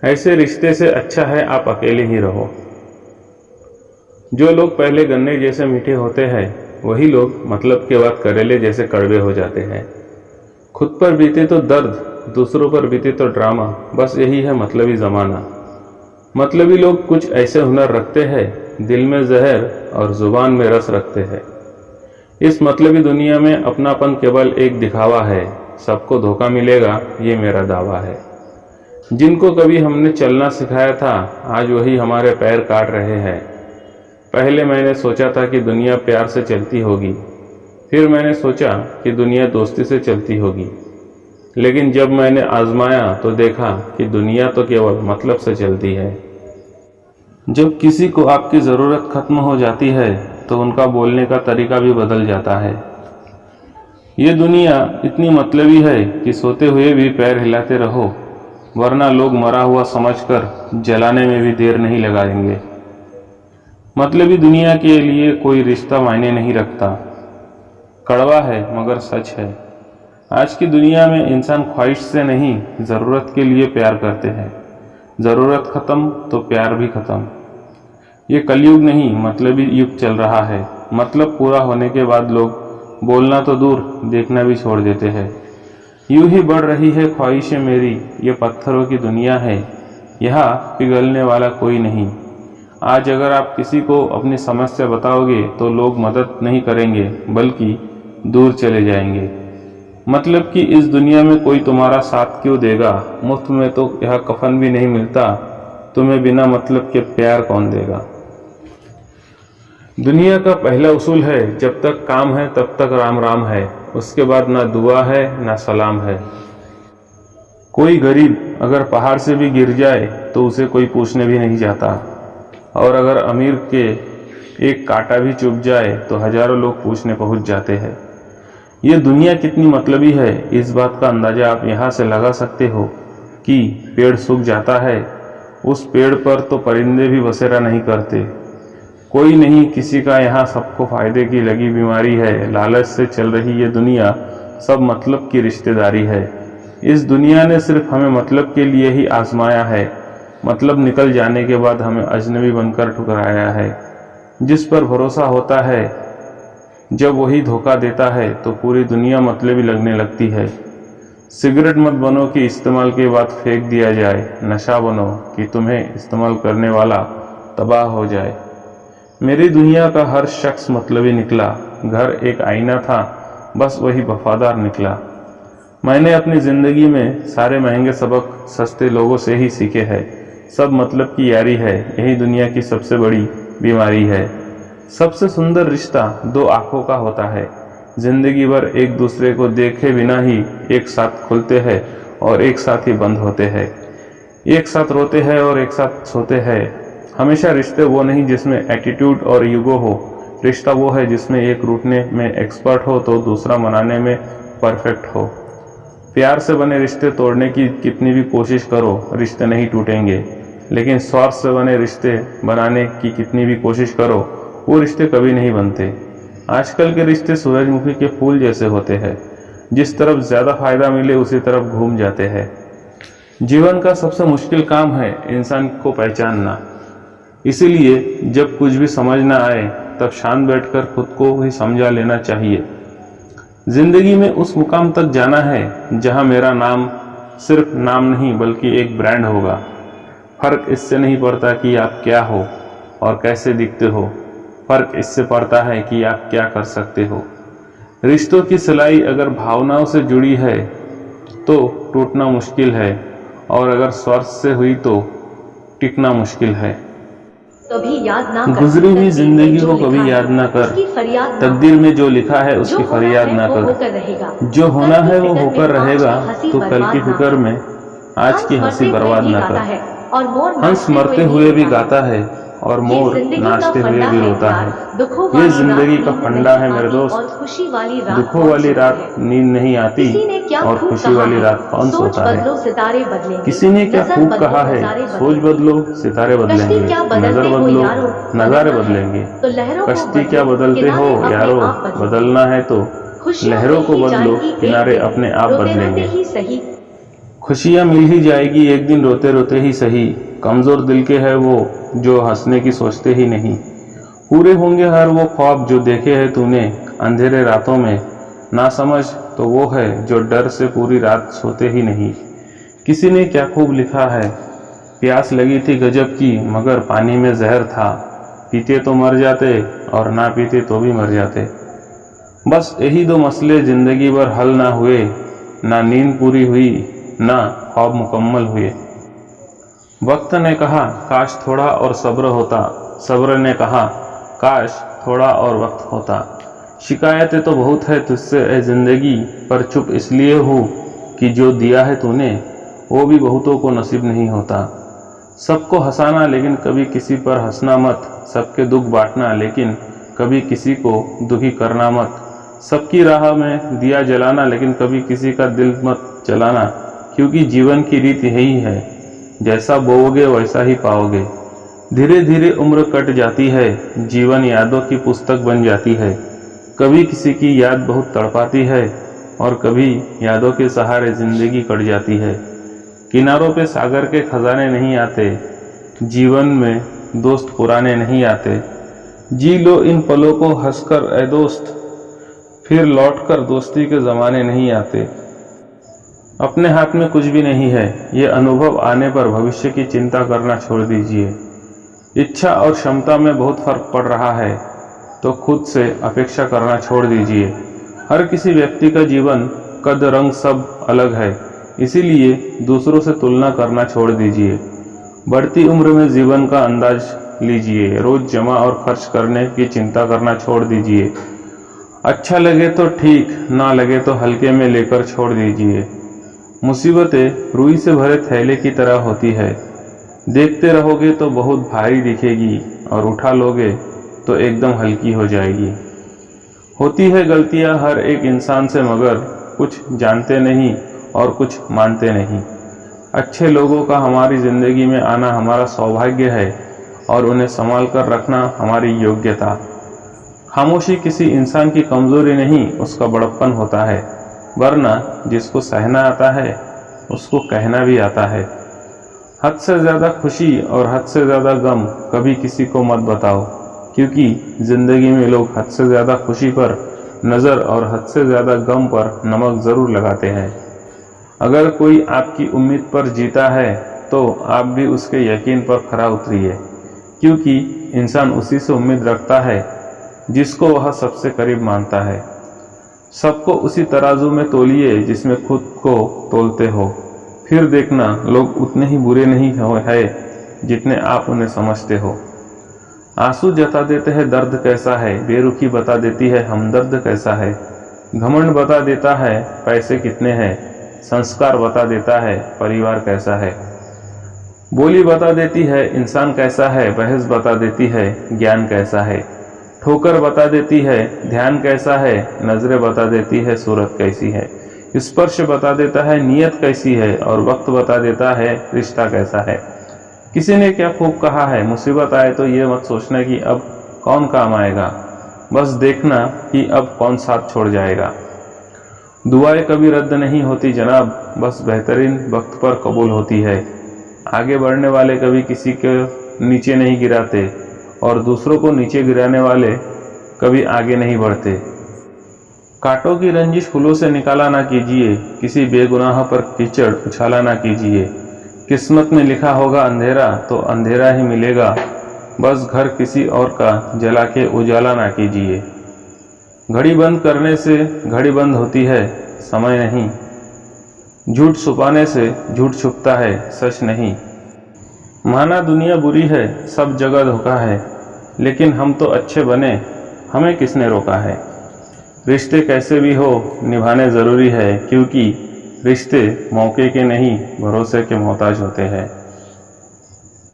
ऐसे रिश्ते से अच्छा है आप अकेले ही रहो। जो लोग पहले गन्ने जैसे मीठे होते हैं वही लोग मतलब के बाद करेले जैसे कड़वे हो जाते हैं। खुद पर बीते तो दर्द, दूसरों पर बीते तो ड्रामा, बस यही है मतलबी ज़माना। मतलबी लोग कुछ ऐसे हुनर रखते हैं, दिल में जहर और ज़ुबान में रस रखते हैं। इस मतलबी दुनिया में अपनापन केवल एक दिखावा है, सबको धोखा मिलेगा ये मेरा दावा है। जिनको कभी हमने चलना सिखाया था आज वही हमारे पैर काट रहे हैं। पहले मैंने सोचा था कि दुनिया प्यार से चलती होगी, फिर मैंने सोचा कि दुनिया दोस्ती से चलती होगी, लेकिन जब मैंने आजमाया तो देखा कि दुनिया तो केवल मतलब से चलती है। जब किसी को आपकी ज़रूरत खत्म हो जाती है तो उनका बोलने का तरीका भी बदल जाता है। ये दुनिया इतनी मतलबी है कि सोते हुए भी पैर हिलाते रहो, वरना लोग मरा हुआ समझकर जलाने में भी देर नहीं लगाएंगे। मतलबी दुनिया के लिए कोई रिश्ता मायने नहीं रखता। कड़वा है मगर सच है। आज की दुनिया में इंसान ख्वाहिश से नहीं, ज़रूरत के लिए प्यार करते हैं। ज़रूरत ख़त्म तो प्यार भी ख़त्म। ये कलयुग नहीं मतलबी युग चल रहा है। मतलब पूरा होने के बाद लोग बोलना तो दूर, देखना भी छोड़ देते हैं। यूं ही बढ़ रही है ख्वाहिशें मेरी, ये पत्थरों की दुनिया है, यहाँ पिघलने वाला कोई नहीं। आज अगर आप किसी को अपनी समस्या बताओगे तो लोग मदद नहीं करेंगे बल्कि दूर चले जाएंगे। मतलब कि इस दुनिया में कोई तुम्हारा साथ क्यों देगा, मुफ्त में तो यहाँ कफन भी नहीं मिलता, तुम्हें बिना मतलब के प्यार कौन देगा। दुनिया का पहला उसूल है जब तक काम है तब तक राम राम है, उसके बाद ना दुआ है ना सलाम है। कोई गरीब अगर पहाड़ से भी गिर जाए तो उसे कोई पूछने भी नहीं जाता, और अगर अमीर के एक कांटा भी चुभ जाए तो हजारों लोग पूछने पहुंच जाते हैं। ये दुनिया कितनी मतलबी है, इस बात का अंदाजा आप यहाँ से लगा सकते हो कि पेड़ सूख जाता है, उस पेड़ पर तो परिंदे भी बसेरा नहीं करते। कोई नहीं किसी का, यहाँ सबको फायदे की लगी बीमारी है। लालच से चल रही ये दुनिया सब मतलब की रिश्तेदारी है। इस दुनिया ने सिर्फ हमें मतलब के लिए ही आजमाया है, मतलब निकल जाने के बाद हमें अजनबी बनकर ठुकराया है। जिस पर भरोसा होता है जब वही धोखा देता है तो पूरी दुनिया मतलबी लगने लगती है। सिगरेट मत बनो कि इस्तेमाल के बाद फेंक दिया जाए, नशा बनो कि तुम्हें इस्तेमाल करने वाला तबाह हो जाए। मेरी दुनिया का हर शख्स मतलबी निकला, घर एक आईना था बस वही वफादार निकला। मैंने अपनी ज़िंदगी में सारे महंगे सबक सस्ते लोगों से ही सीखे हैं। सब मतलब की यारी है, यही दुनिया की सबसे बड़ी बीमारी है। सबसे सुंदर रिश्ता दो आंखों का होता है, जिंदगी भर एक दूसरे को देखे बिना ही एक साथ खुलते हैं और एक साथ ही बंद होते हैं, एक साथ रोते हैं और एक साथ सोते हैं। हमेशा रिश्ते वो नहीं जिसमें एटीट्यूड और ईगो हो, रिश्ता वो है जिसमें एक रूठने में एक्सपर्ट हो तो दूसरा मनाने में परफेक्ट हो। प्यार से बने रिश्ते तोड़ने की कितनी भी कोशिश करो रिश्ते नहीं टूटेंगे, लेकिन स्वार्थ से बने रिश्ते बनाने की कितनी भी कोशिश करो वो रिश्ते कभी नहीं बनते। आजकल के रिश्ते सूरजमुखी के फूल जैसे होते हैं, जिस तरफ ज़्यादा फायदा मिले उसी तरफ घूम जाते हैं। जीवन का सबसे मुश्किल काम है इंसान को पहचानना, इसीलिए जब कुछ भी समझ ना आए तब शांत बैठकर खुद को ही समझा लेना चाहिए। जिंदगी में उस मुकाम तक जाना है जहां मेरा नाम सिर्फ नाम नहीं बल्कि एक ब्रांड होगा। फर्क इससे नहीं पड़ता कि आप क्या हो और कैसे दिखते हो, फर्क इससे पड़ता है कि आप क्या कर सकते हो। रिश्तों की सिलाई अगर भावनाओं से जुड़ी है तो टूटना मुश्किल है, और अगर स्वार्थ से हुई तो टिकना मुश्किल है। कभी याद ना कर, गुजरी हुई जिंदगी को कभी याद ना कर, तकदीर में जो लिखा है उसकी फरियाद ना कर। जो होना है वो होकर रहेगा, तो कल की फिक्र में आज की हंसी बर्बाद ना कर। हंस मरते हुए भी गाता है और मोर नाचते हुए भी रोता है। ये जिंदगी का फंडा है मेरे दोस्त, दुखों वाली रात नींद नहीं आती और खुशी वाली रात कौन सोता है। किसी ने क्या खूब कहा है, सोच बदलो सितारे बदलेंगे, नजर बदलो नजारे बदलेंगे। कश्ती क्या बदलते हो यारो, बदलना है तो लहरों को बदलो, किनारे अपने आप बदलेंगे। खुशियाँ मिल ही जाएगी एक दिन रोते रोते ही सही, कमज़ोर दिल के है वो जो हंसने की सोचते ही नहीं। पूरे होंगे हर वो ख्वाब जो देखे है तूने अंधेरे रातों में, ना समझ तो वो है जो डर से पूरी रात सोते ही नहीं। किसी ने क्या खूब लिखा है, प्यास लगी थी गजब की मगर पानी में जहर था, पीते तो मर जाते और ना पीते तो भी मर जाते। बस यही दो मसले ज़िंदगी भर हल ना हुए, ना नींद पूरी हुई ना ख्वाब मुकम्मल हुए। वक्त ने कहा काश थोड़ा और सब्र होता, सब्र ने कहा काश थोड़ा और वक्त होता। शिकायतें तो बहुत है तुझसे ए ज़िंदगी, पर चुप इसलिए हूँ कि जो दिया है तूने वो भी बहुतों को नसीब नहीं होता। सबको हंसाना लेकिन कभी किसी पर हंसना मत, सबके दुख बांटना लेकिन कभी किसी को दुखी करना मत। सबकी राह में दिया जलाना लेकिन कभी किसी का दिल मत जलाना, क्योंकि जीवन की रीत यही है, जैसा बोओगे वैसा ही पाओगे। धीरे धीरे उम्र कट जाती है, जीवन यादों की पुस्तक बन जाती है। कभी किसी की याद बहुत तड़पाती है और कभी यादों के सहारे जिंदगी कट जाती है। किनारों पे सागर के खजाने नहीं आते, जीवन में दोस्त पुराने नहीं आते। जी लो इन पलों को हंसकर ए दोस्त, फिर लौटकर दोस्ती के ज़माने नहीं आते। अपने हाथ में कुछ भी नहीं है, ये अनुभव आने पर भविष्य की चिंता करना छोड़ दीजिए। इच्छा और क्षमता में बहुत फर्क पड़ रहा है, तो खुद से अपेक्षा करना छोड़ दीजिए। हर किसी व्यक्ति का जीवन कद रंग सब अलग है, इसीलिए दूसरों से तुलना करना छोड़ दीजिए। बढ़ती उम्र में जीवन का अंदाज लीजिए, रोज जमा और खर्च करने की चिंता करना छोड़ दीजिए। अच्छा लगे तो ठीक, ना लगे तो हल्के में लेकर छोड़ दीजिए। मुसीबतें रुई से भरे थैले की तरह होती है, देखते रहोगे तो बहुत भारी दिखेगी और उठा लोगे तो एकदम हल्की हो जाएगी। होती है गलतियां हर एक इंसान से, मगर कुछ जानते नहीं और कुछ मानते नहीं। अच्छे लोगों का हमारी ज़िंदगी में आना हमारा सौभाग्य है और उन्हें संभाल कर रखना हमारी योग्यता। खामोशी किसी इंसान की कमज़ोरी नहीं, उसका बड़प्पन होता है, वरना जिसको सहना आता है उसको कहना भी आता है। हद से ज़्यादा खुशी और हद से ज़्यादा गम कभी किसी को मत बताओ, क्योंकि ज़िंदगी में लोग हद से ज़्यादा खुशी पर नज़र और हद से ज़्यादा गम पर नमक ज़रूर लगाते हैं। अगर कोई आपकी उम्मीद पर जीता है तो आप भी उसके यकीन पर खरा उतरिए, क्योंकि इंसान उसी से उम्मीद रखता है जिसको वह सबसे करीब मानता है। सबको उसी तराजू में तोलिए जिसमें खुद को तोलते हो, फिर देखना लोग उतने ही बुरे नहीं है जितने आप उन्हें समझते हो। आंसू जता देते हैं दर्द कैसा है, बेरुखी बता देती है हमदर्द कैसा है। घमंड बता देता है पैसे कितने हैं, संस्कार बता देता है परिवार कैसा है। बोली बता देती है इंसान कैसा है, बहस बता देती है ज्ञान कैसा है। ठोकर बता देती है ध्यान कैसा है, नजरें बता देती है सूरत कैसी है। स्पर्श बता देता है नीयत कैसी है और वक्त बता देता है रिश्ता कैसा है। किसी ने क्या खूब कहा है, मुसीबत आए तो ये मत सोचना कि अब कौन काम आएगा, बस देखना कि अब कौन साथ छोड़ जाएगा। दुआएं कभी रद्द नहीं होती जनाब, बस बेहतरीन वक्त पर कबूल होती है। आगे बढ़ने वाले कभी किसी को नीचे नहीं गिराते और दूसरों को नीचे गिराने वाले कभी आगे नहीं बढ़ते। कांटों की रंजिश फूलों से निकाला ना कीजिए, किसी बेगुनाह पर कीचड़ उछाला ना कीजिए। किस्मत में लिखा होगा अंधेरा तो अंधेरा ही मिलेगा, बस घर किसी और का जला के उजाला ना कीजिए। घड़ी बंद करने से घड़ी बंद होती है, समय नहीं। झूठ छुपाने से झूठ छुपता है, सच नहीं। माना दुनिया बुरी है, सब जगह धोखा है, लेकिन हम तो अच्छे बने, हमें किसने रोका है। रिश्ते कैसे भी हो निभाने ज़रूरी है, क्योंकि रिश्ते मौके के नहीं भरोसे के मोहताज होते हैं।